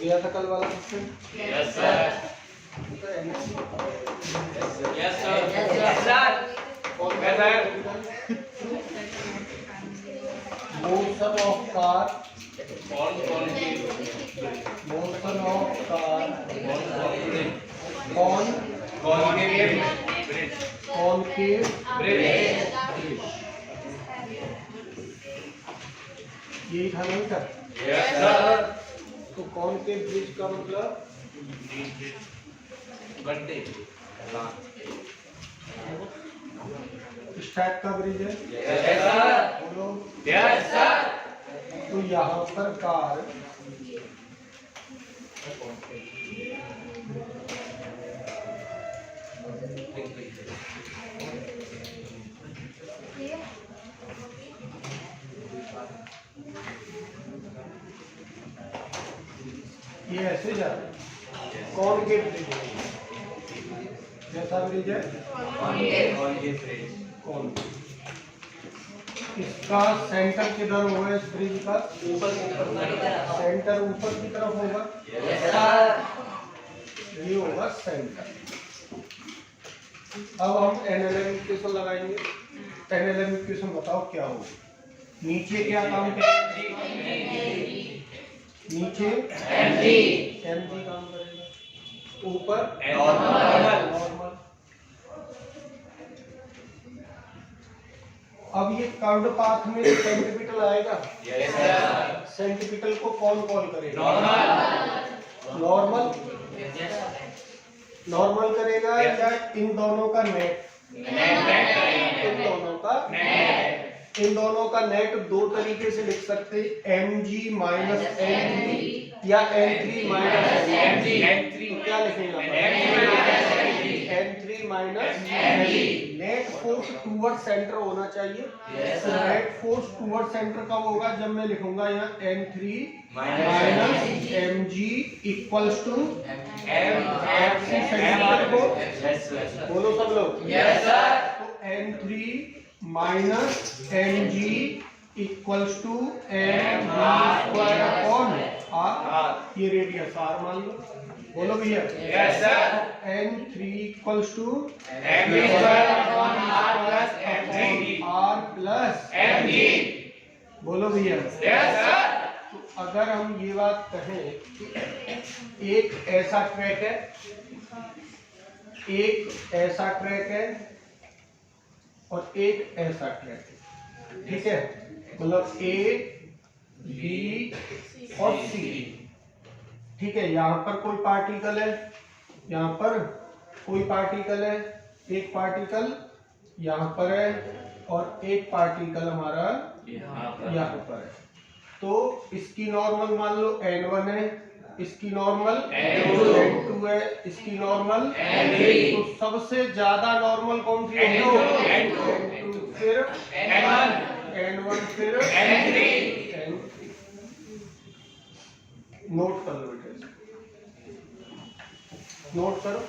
गया था कल वाला question? Yes sir. Yes sir. Yes sir. Motion of car, कौन की मोशन ऑफ कार कौन कॉनकेव ब्रिज। यही था नहीं सर? Yes sir. तो कॉनकेव ब्रिज का मतलब गड्ढे। इस टाइप का ब्रिज है। Yes sir. बोलो। Yes sir. तो यहाँ पर कार ये ऐसे जा रहा है। कौन के ब्रिज है? कैसा ब्रिज है? कौन? इसका सेंटर किधर होगा? इस ब्रिज का ऊपर सेंटर ऊपर की तरफ होगा। ये होगा सेंटर। अब हम एनालॉग इक्वेशन लगाएंगे। एनालॉग इक्वेशन बताओ क्या होगा? नीचे क्या काम करेगा? नीचे mg काम करेगा, ऊपर नॉर्मल। अब ये कर्व्ड पाथ में सेंटीमीटर आएगा। सेंटीमीटर को कौन कॉल करेगा? नॉर्मल करेगा या इन दोनों का नेट? इन दोनों का नेट दो तरीके से लिख सकते हैं, mg माइनस mg या n3 माइनस mg। तो क्या लिखेंगे? n3 minus mg। Net force toward centre होना चाहिए। नेट फोर्स टूवर्ड सेंटर कब होगा? जब मैं लिखूंगा यहाँ n3 minus mg equals to mc centimetre को। बोलो सब लोग। तो n3 minus mg equals to m square upon r। ये रेडियस r मान लो। बोलो भैया। Yes sir. n3 equals to mg square upon r plus mg r plus mg। बोलो भैया। Yes sir. तो अगर हम ये बात कहें कि एक ऐसा ट्रैक है, एक ऐसा ट्रैक है और एक ऐसा ट्रैक है, ठीक है? मतलब A, B और C, ठीक है? यहाँ पर कोई पार्टिकल है, यहाँ पर कोई पार्टिकल है, एक पार्टिकल यहाँ पर है और एक पार्टिकल हमारा यहाँ पर है। तो इसकी नॉर्मल मान लो n1 है, इसकी नॉर्मल n2 है, इसकी नॉर्मल n3। तो सबसे ज्यादा नॉर्मल कौन सी है? n2 फिर n1 फिर n3। नोट कर लो बेटे, नोट करो।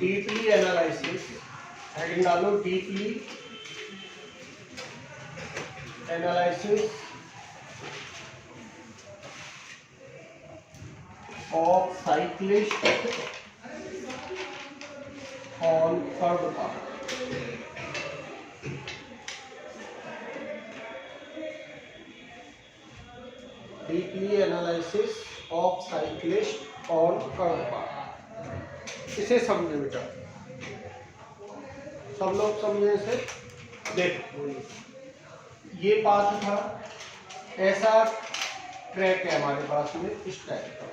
डीपली एनालिसिस, हेडिंग डालो deeply analysis of cyclist on curved path। Deeply analysis of cyclist on curved path। इसे समझे बेटा, सब लोग समझे इसे। देखो ये पाथ था, ऐसा ट्रैक है हमारे पास में इस टाइप का,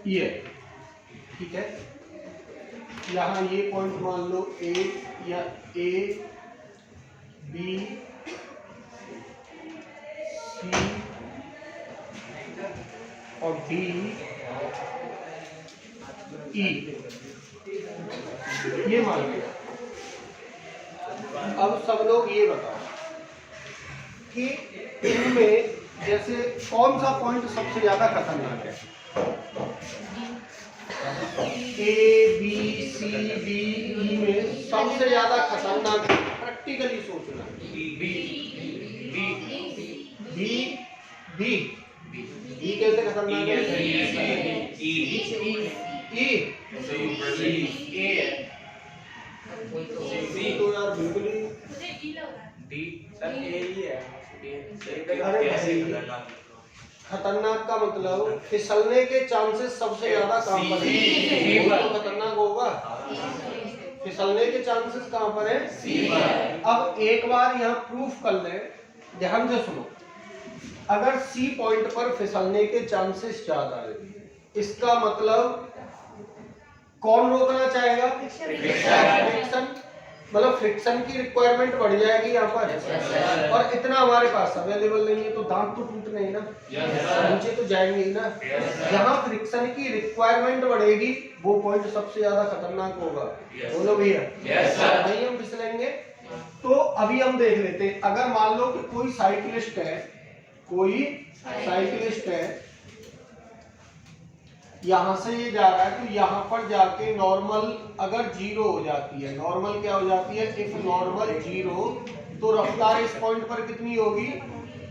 ये ठीक है? यहाँ ये पॉइंट मान लो A या A, B, C और D, E, ये मान लिया। अब सब लोग ये बताओ कि इनमें जैसे कौन सा पॉइंट सबसे ज्यादा खतरनाक है? A, B, B C D E में सबसे ज्यादा खतरनाक, प्रैक्टिकली सोचना, बी कैसे खतरनाक है? सी तो यार बिल्कुल ही खतरनाक का मतलब फिसलने के चांसेस सबसे ज्यादा कहाँ पर है? वो तो खतरनाक होगा। फिसलने के चांसेस कहाँ पर है? सी पर। अब एक बार यहाँ प्रूफ कर ले, ध्यान से सुनो। अगर सी पॉइंट पर फिसलने के चांसेस ज्यादा है, इसका मतलब कौन रोकना चाहेगा? फ्रिक्शन। मतलब फ्रिक्शन की रिक्वायरमेंट बढ़ जाएगी यहाँ पर, और इतना हमारे पास अवेलेबल नहीं है, तो दांत तो टूटने ही ना, नीचे तो जाएंगे ही ना। जहाँ फ्रिक्शन की रिक्वायरमेंट बढ़ेगी वो पॉइंट सबसे ज्यादा खतरनाक होगा। बोलो भैया, नहीं हम फिसलेंगे। तो अभी हम देख लेते हैं, अगर मान लो कि कोई साइकिलिस्ट है, यहाँ से ये जा रहा है, तो यहाँ पर जाके नॉर्मल अगर जीरो हो जाती है, नॉर्मल क्या हो जाती है? इफ नॉर्मल जीरो, तो रफ्तार इस पॉइंट पर कितनी होगी?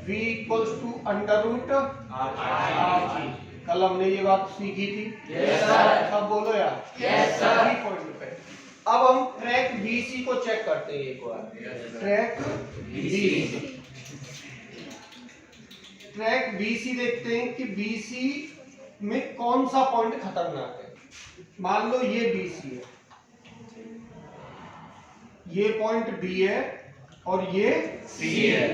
v = √r। कल हमने ये बात सीखी थी। सब बोलो यार। सही पॉइंट पे। अब हम ट्रैक BC को चेक करते हैं एक बार। ट्रैक BC देखते हैं कि BC में कौन सा पॉइंट खतरनाक है। मान लो ये BC है, ये पॉइंट B है और ये C है।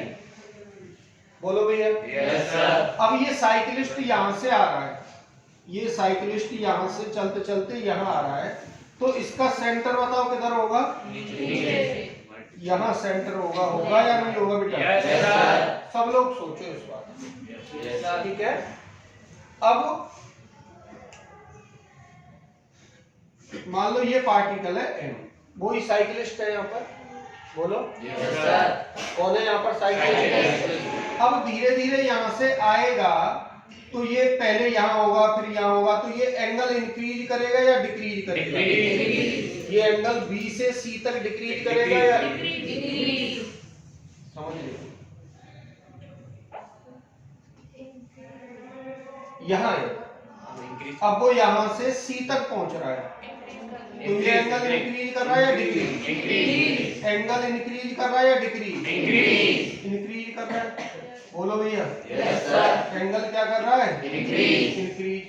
बोलो भैया। Yes sir. अब ये साइकिलिस्ट यहां से आ रहा है, ये साइकिलिस्ट यहां से चलते चलते यहां आ रहा है, तो इसका सेंटर बताओ किधर होगा? यहाँ सेंटर होगा या नहीं होगा बेटा? Yes sir. सब लोग सोचो इस बात। ठीक है। अब मान लो ये पार्टिकल है m, वो ही साइकिलिस्ट है यहाँ पर। बोलो। Yes sir. कौन है यहाँ पर? साइकिलिस्ट। अब धीरे धीरे यहाँ से आएगा, तो ये पहले यहाँ होगा, फिर यहाँ होगा, तो ये एंगल इंक्रीज करेगा या डिक्रीज करेगा? ये एंगल B से C तक डिक्रीज करेगा या डिक्रीज? समझ लो। यहाँ है, अब वो यहाँ से C तक पहुंच रहा है, तो ये एंगल इंक्रीज कर रहा है या डिक्रीज? एंगल इंक्रीज कर रहा है या डिक्रीज? इंक्रीज कर रहा है। बोलो भैया। Yes sir. एंगल क्या कर रहा है? इंक्रीज।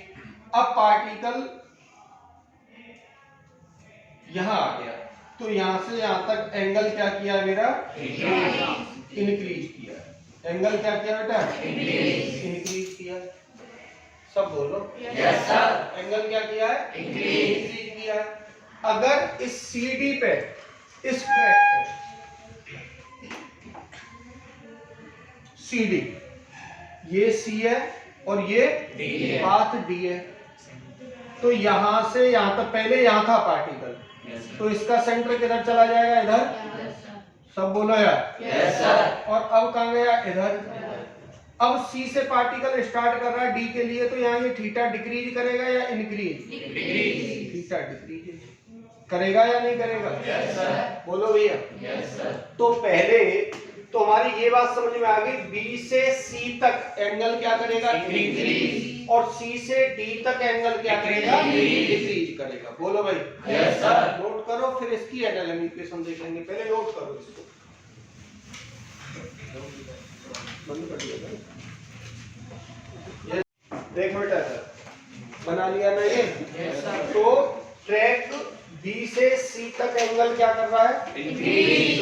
अब पार्टिकल यहाँ आ गया, तो यहाँ से यहाँ तक एंगल क्या किया मेरा? इंक्रीज किया। एंगल क्या किया बेटा? इंक्रीज किया। सब बोलो। Yes sir. एंगल क्या किया है? इंक्रीज किया। अगर इस CD पे, इस ट्रैक पे CD, ये C है और ये पाथ D है, तो यहां से यहां तक, पहले यहां था पार्टिकल, तो इसका सेंटर किधर चला जाएगा? इधर। सब बोलो यार। Yes sir. और अब कहां गया? इधर। अब C से पार्टिकल स्टार्ट कर रहा है D के लिए, तो यहाँ ये थीटा डिक्रीज करेगा या इंक्रीज? थीटा डिक्रीज करेगा या नहीं करेगा? Yes sir. बोलो भैया। Yes sir. तो पहले तो हमारी ये बात समझ में आ गई, B से C तक एंगल क्या करेगा? इंक्रीज, और C से D तक एंगल क्या करेगा? डिक्रीज करेगा। बोलो भाई। Yes sir. नोट करो, फिर इसकी एनालॉजी इक्वेशन देख लेंगे, पहले नोट करो इसको। बंद कर दिया। देख बेटा, बना लिया ना ये? yes, तो ट्रैक B से C तक एंगल क्या कर रहा है? इंक्रीज।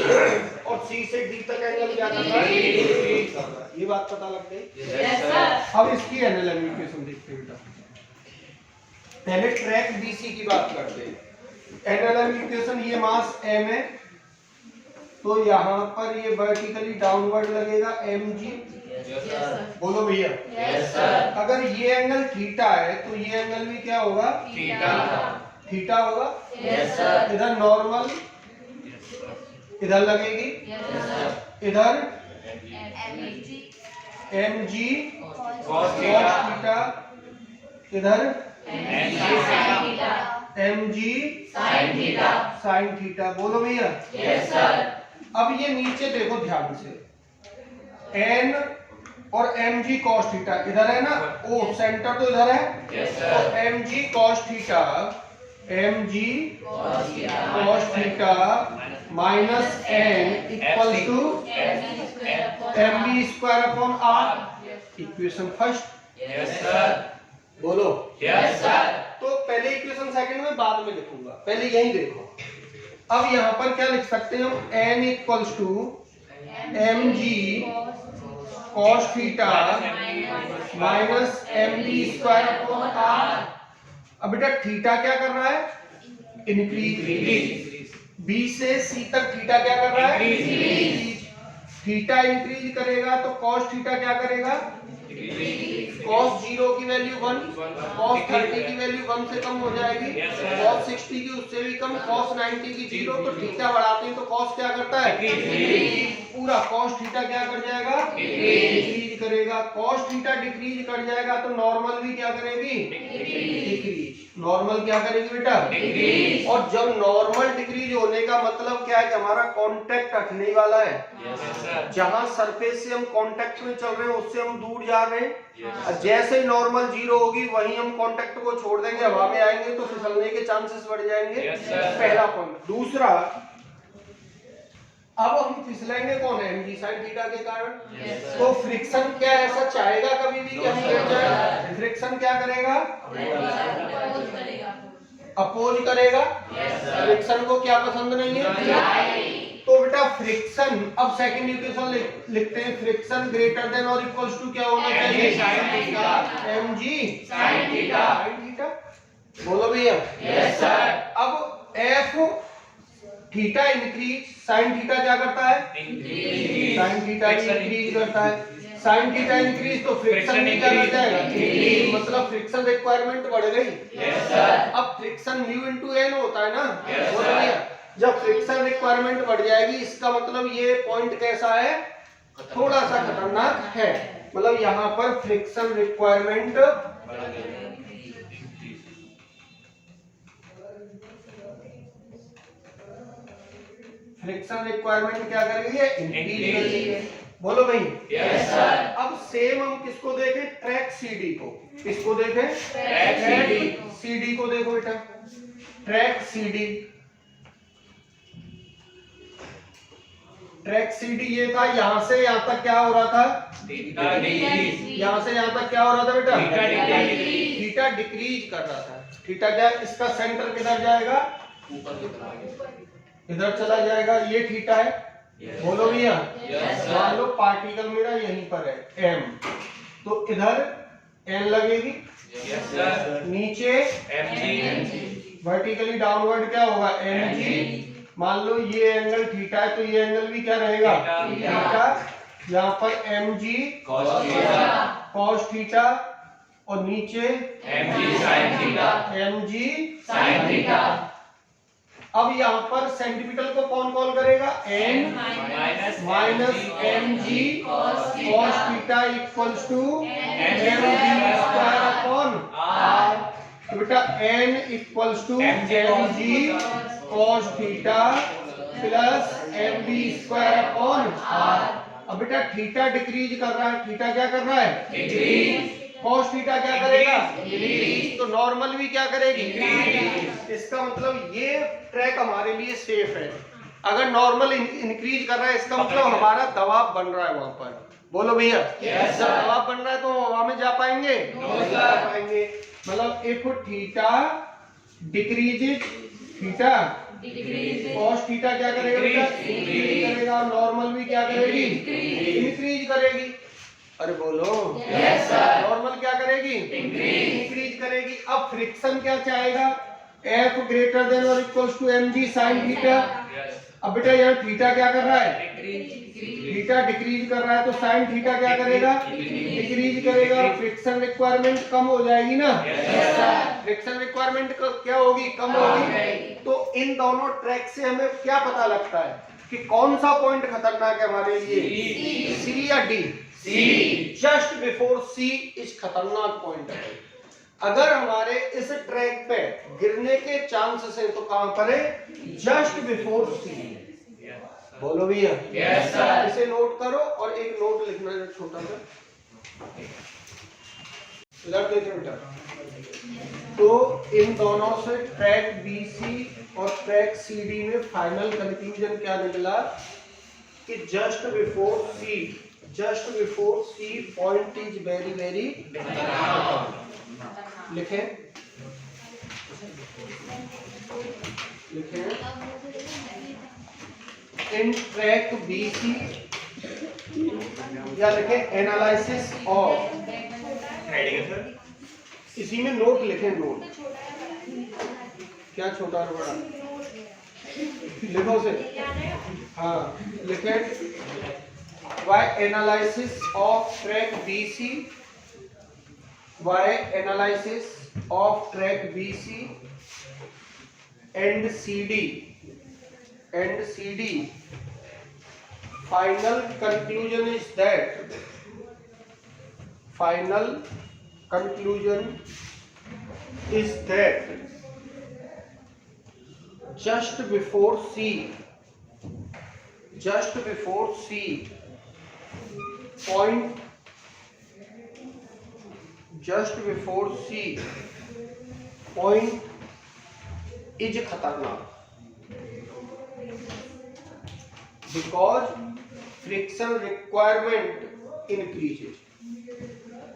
और C से D तक एंगल क्या कर रहा है? डिक्रीज कर रहा है। ये बात पता लग गई? Yes sir. अब इसकी एनालॉजी इक्वेशन देखते हैं बेटा। पहले ट्रैक BC की बात करते हैं। एनालॉजी इक्वेशन, ये मास m है, तो यहाँ पर ये वर्टिकली डाउनवर्ड लगेगा mg। बोलो भैया। Yes sir. अगर ये एंगल थीटा है, तो ये एंगल भी क्या होगा? थीटा होगा। Yes sir. इधर नॉर्मल इधर लगेगी। Yes sir. इधर mg cos थीटा, इधर mg sin theta sin theta. बोलो भैया। yes sir अब ये नीचे देखो ध्यान से, n और mg cos थीटा इधर है ना, ओ सेंटर तो इधर है, yes तो sir mg cos theta, mg cos theta minus n equal to mv square upon r। Equation first. yes sir बोलो। yes sir तो पहले इक्वेशन सेकंड में बाद में लिखूंगा, पहले यही देखो। अब यहाँ पर क्या लिख सकते हैं हम, n equals to mg cos theta minus mv square upon r। अब बेटा थीटा क्या कर रहा है, इंक्रीज। b से c तक थीटा क्या कर रहा है, इंक्रीज। थीटा इंक्रीज करेगा तो cos थीटा क्या करेगा, cos 0 की वैल्यू 1, cos 30 की वैल्यू 1 से कम हो जाएगी, cos 60 की उससे भी कम, cos 90 की 0। तो थीटा बढ़ाते हैं तो cos क्या करता है, पूरा cos थीटा क्या कर जाएगा, डिक्रीज करेगा। cos थीटा डिक्रीज कर जाएगा तो नॉर्मल भी क्या करेगी, डिक्रीज। नॉर्मल क्या करेगी बेटा, डिक्रीज। और जब नॉर्मल डिक्रीज होने का मतलब क्या है कि हमारा कांटेक्ट हटने वाला है। जहां सरफेस से हम कांटेक्ट में चल रहे हैं उससे हम दूर जा रहे हैं। जैसे ही नॉर्मल 0 होगी वहीं हम कांटेक्ट को छोड़ देंगे, हवा में आएंगे तो फिसलने के चांसेस बढ़ जाएंगे। पहला पॉइंट। दूसरा, अब हम फिसलेंगे कौन है, mg sin थीटा के कारण। तो फ्रिक्शन क्या ऐसा चाहेगा कभी भी कि हम गिर जाए, फ्रिक्शन क्या करेगा, अपोज करेगा। फ्रिक्शन को क्या पसंद नहीं है, तो बेटा फ्रिक्शन, अब सेकंड इक्वेशन लिखते हैं, फ्रिक्शन ग्रेटर देन और इक्वल्स टू क्या होना चाहिए, mg sin थीटा। बोलो भैया। yes sir अब f theta increase, sine theta क्या करता है, साइन थीटा इंक्रीज करता है। साइन थीटा इंक्रीज तो फ्रिक्शन भी क्या कर जाएगा, इंक्रीज। मतलब फ्रिक्शन रिक्वायरमेंट बढ़ गई। yes sir अब फ्रिक्शन म्यू इनटू एन होता है ना, yes बोलो भैया। जब फ्रिक्शन रिक्वायरमेंट बढ़ जाएगी इसका मतलब ये पॉइंट कैसा है, थोड़ा सा खतरनाक है। मतलब यहाँ पर फ्रिक्शन रिक्वायरमेंट क्या करेगी, इंक्रीज करेगी। बोलो भाई। yes sir अब सेम हम किसको देखें, ट्रैक सीडी को। किसको देखें, ट्रैक सीडी को देखो बेटा। ट्रैक सीडी, ट्रैक सीडी ये था, यहां से यहां तक क्या हो रहा था, यहां से यहां तक क्या हो रहा था बेटा, थीटा डिक्रीज कर रहा था। थीटा क्या, इसका सेंटर किधर जाएगा, इधर चला जाएगा, ये थीटा है। बोलो भैया। मान लो पार्टिकल मेरा यहीं पर है m, तो इधर n लगेगी, नीचे वर्टिकली डाउनवर्ड क्या होगा, mg। मान लो ये एंगल थीटा है तो ये एंगल भी क्या रहेगा, थीटा। यहाँ पर mg cos थीटा और नीचे mg sin थीटा। अब यहाँ पर सेंटीमीटर को कौन कॉल करेगा, n minus mg cos theta equals to mg square upon r। तो बेटा n equals to mg cos theta plus mg square upon r। अब बेटा थीटा डिक्रीज कर रहा है, थीटा क्या कर रहा है, डिक्रीज। cos थीटा क्या करेगा, इंक्रीज। तो नॉर्मल भी क्या करेगी, इंक्रीज। इसका मतलब ये ट्रैक हमारे लिए सेफ है। अगर नॉर्मल इंक्रीज कर रहा है इसका मतलब हमारा दबाव बन रहा है वहां पर। बोलो भैया। yes, दबाव बन रहा है तो हवा में जा पाएंगे, नहीं जा पाएंगे। मतलब if theta decreases, theta cos theta क्या करेगा बेटा, इंक्रीज करेगा। नॉर्मल भी क्या करेगी, इंक्रीज करेगी। अरे बोलो। yes sir नॉर्मल क्या करेगी, इंक्रीज करेगी। अब फ्रिक्शन क्या चाहेगा, F ग्रेटर देन और equals to mg sin theta. अब बेटा यहाँ थीटा क्या कर रहा है, थीटा डिक्रीज कर रहा है तो sin थीटा क्या करेगा, डिक्रीज करेगा। फ्रिक्शन रिक्वायरमेंट कम हो जाएगी ना, फ्रिक्शन रिक्वायरमेंट क्या होगी, कम होगी। तो इन दोनों ट्रैक से हमें क्या पता लगता है कि कौन सा पॉइंट खतरनाक है हमारे लिए, सी या D. Just before C is खतरनाक पॉइंट है। अगर हमारे इस ट्रैक पे गिरने के चांसेस है तो कहां पर है? जस्ट बिफोर सी। बोलो भैया। Yes sir. इसे नोट करो और एक नोट लिखना है छोटा सा, इधर देखो बेटा। तो इन दोनों से ट्रैक BC और ट्रैक CD में फाइनल कंक्लूजन क्या निकला कि just before C point is very very. लिखें इन ट्रैक BC या लिखें एनालिसिस ऑफ। इसी में नोट लिखें, नोट क्या छोटा और बड़ा लिखो से। हाँ लिखें Why analysis of track BC, why analysis of track BC and CD final conclusion is that just before C point is खतरनाक because friction requirement increases।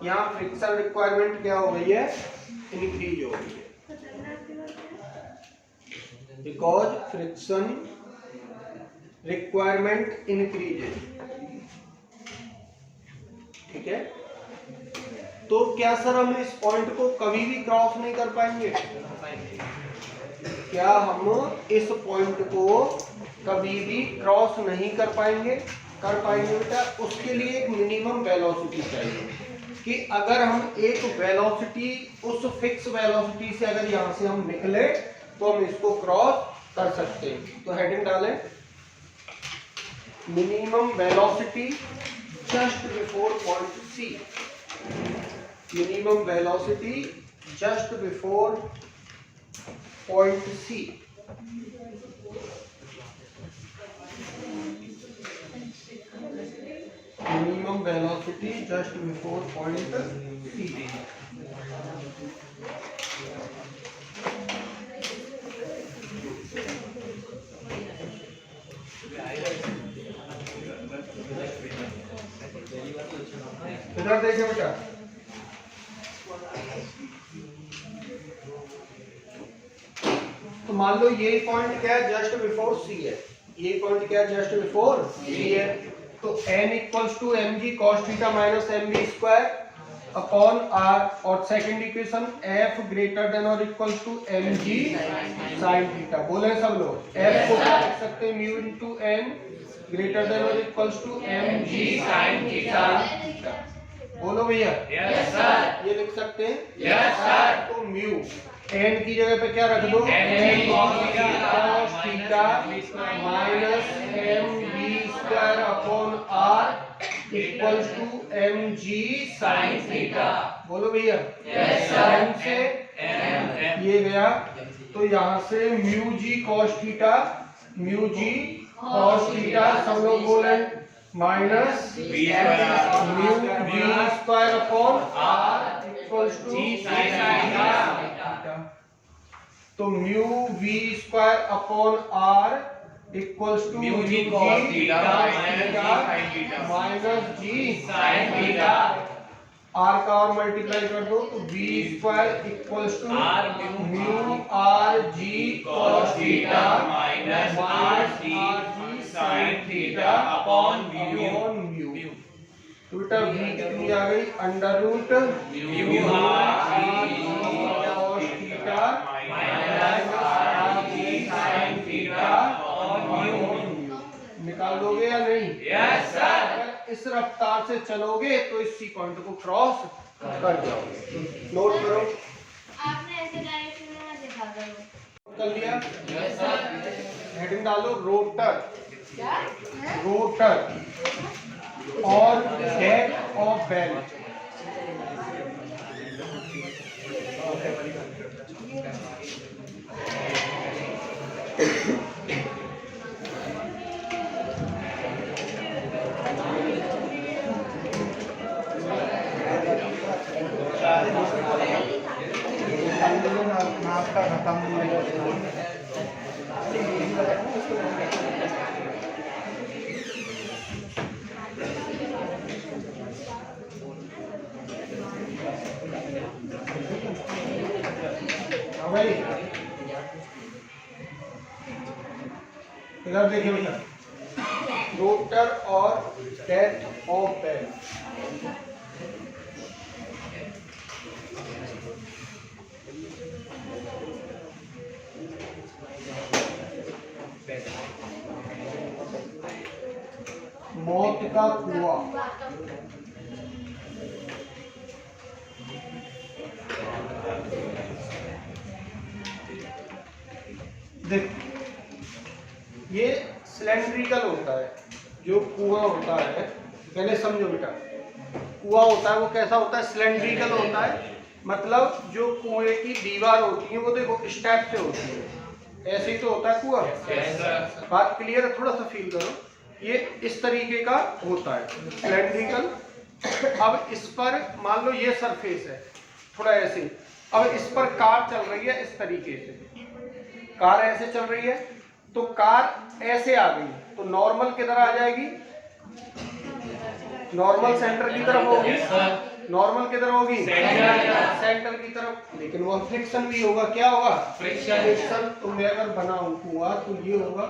यहाँ फ्रिक्शन रिक्वायरमेंट क्या हो गई है? इंक्रीज हो गई है, बिकॉज फ्रिक्शन रिक्वायरमेंट इंक्रीजेज। ठीक है, तो क्या सर हम इस पॉइंट को कभी भी क्रॉस नहीं कर पाएंगे? क्या हम इस पॉइंट को कभी भी क्रॉस नहीं कर पाएंगे? कर पाएंगे बेटा। उसके लिए एक मिनिमम वेलोसिटी चाहिए कि अगर हम एक वेलोसिटी, उस फिक्स वेलोसिटी से अगर यहाँ से हम निकले तो हम इसको क्रॉस कर सकते हैं। तो हेडिंग डालें minimum velocity just before point C। Minimum velocity just before point C। minimum velocity just before point C। इधर देखिए बेटा, तो मान लो ये पॉइंट क्या है? जस्ट बिफोर C है। ये पॉइंट क्या है? जस्ट बिफोर C है। तो n equals to mg cos theta minus mv square upon r, और second equation f greater than और equals to mg sin theta. बोले सब लोग f को क्या लिख सकते हैं? Mu into n greater than और equals to mg sin theta. बोलो भैया। Yes sir. ये लिख सकते हैं? Yes sir. तो म्यू n की जगह पे क्या रख दो? mg cos theta minus mv square upon r equals to mg sin theta. बोलो भैया। Yes sir. m से ये गया, तो यहाँ से mu g cos theta, mu g cos theta सब लोग बोले minus mu g square upon r equals to G sin theta. तो mu v square upon r equals to mu g cos theta minus g sin theta. r का और multiply कर दो तो v square equals to R mu r g cos theta minus r g sin theta upon mu. तो बेटा v कितनी आ गई? Under root mu r g cos theta minus r g sin theta upon mu. निकाल दोगे या नहीं? Yes sir. अगर इस रफ्तार से चलोगे तो इसी पॉइंट को क्रॉस कर जाओगे। नोट करो। आपने ऐसे डायरेक्शन में दिखा दो। कर लिया? Yes sir. हेडिंग डालो रोटर, क्या? रोटर और डेक ऑफ बेल। हाँ भाई, इधर देखिए भैया, रोटर और डेथ ऑफ बेल। मौत का कुआं। देख, ये सिलेंड्रिकल होता है जो कुआं होता है। पहले समझो बेटा, कुआं होता है वो कैसा होता है? सिलेंड्रिकल होता है। मतलब जो कुएं की दीवार होती है वो देखो स्टेप से होती है, ऐसे ही तो होता है कुआं। बात क्लियर है? थोड़ा सा फील करो, ये इस तरीके का होता है सिलेंड्रिकल। अब इस पर मान लो ये सरफेस है, थोड़ा ऐसे। अब इस पर कार चल रही है इस तरीके से, कार ऐसे चल रही है, तो कार ऐसे आ गई तो नॉर्मल किधर आ जाएगी? नॉर्मल सेंटर की तरफ होगी। नॉर्मल किधर होगी? सेंटर की तरफ। लेकिन वो फ्रिक्शन भी होगा। क्या होगा? फ्रिक्शन। तो मैं अगर बनाऊं कुआं तो ये होगा,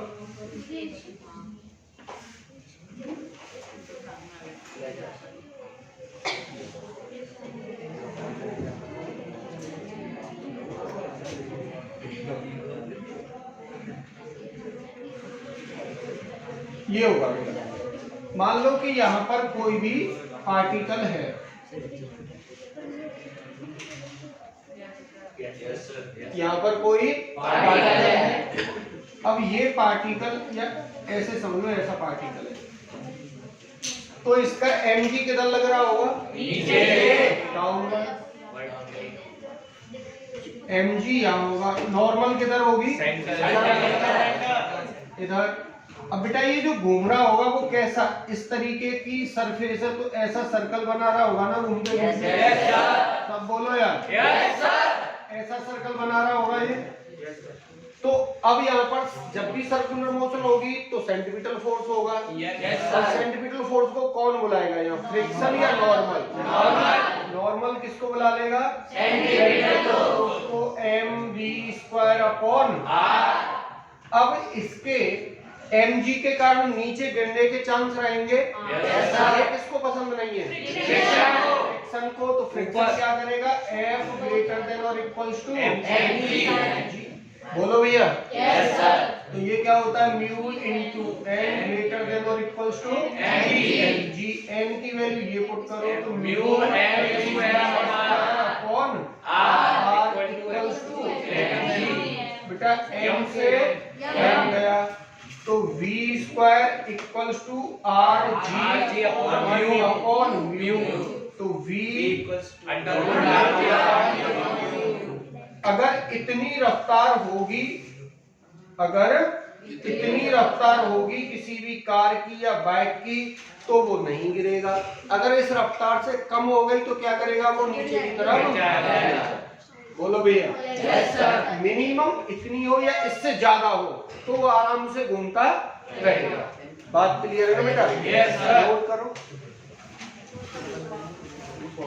ये होगा। मान लो कि यहाँ पर कोई भी पार्टिकल है, यहाँ पर कोई पार्टिकल है। अब ये पार्टिकल, या ऐसे समझ लो ऐसा पार्टिकल है, तो इसका mg किधर लग रहा होगा? नीचे, डाउनवर्ड। mg यहाँ होगा। नॉर्मल किधर होगी? इधर। अब बेटा ये जो घूम रहा होगा वो कैसा? इस तरीके की सरफेस है तो ऐसा सर्कल बना रहा होगा ना घूमते घूमते। सब बोलो यार। ऐसा सर्कल बना रहा होगा ये। तो अब यहाँ पर जब भी सर्कुलर मोशन होगी तो सेंट्रीपिटल फोर्स होगा। और सेंट्रीपिटल फोर्स को कौन बुलाएगा यहाँ? फ्रिक्शन या नॉर्मल? नॉर्मल किसको बुला लेगा? उसको mv² अपॉन। अब इसके mg के कारण नीचे गिरने के चांस रहेंगे। ये किसको पसंद नहीं है? फ्रिक्शन को। तो फ्रिक्शन क्या करेगा? F ग्रेटर देन और इक्वल्स टू mg। बोलो भैया। तो ये क्या होता है? Mu into n greater than और इक्वल्स टू mg। n की वैल्यू ये पुट करो तो mu upon r equals to mg। बेटा m से m गया तो v² equals to rg upon mu. तो v अगर इतनी रफ्तार होगी, अगर इतनी रफ्तार होगी किसी भी कार की या बाइक की तो वो नहीं गिरेगा। अगर इस रफ्तार से कम हो गई तो क्या करेगा? वो नीचे की तरफ। बोलो भैया। मिनिमम इतनी हो या इससे ज्यादा हो तो वो आराम से घूमता रहेगा। बात क्लियर है ना बेटा? नोट करो।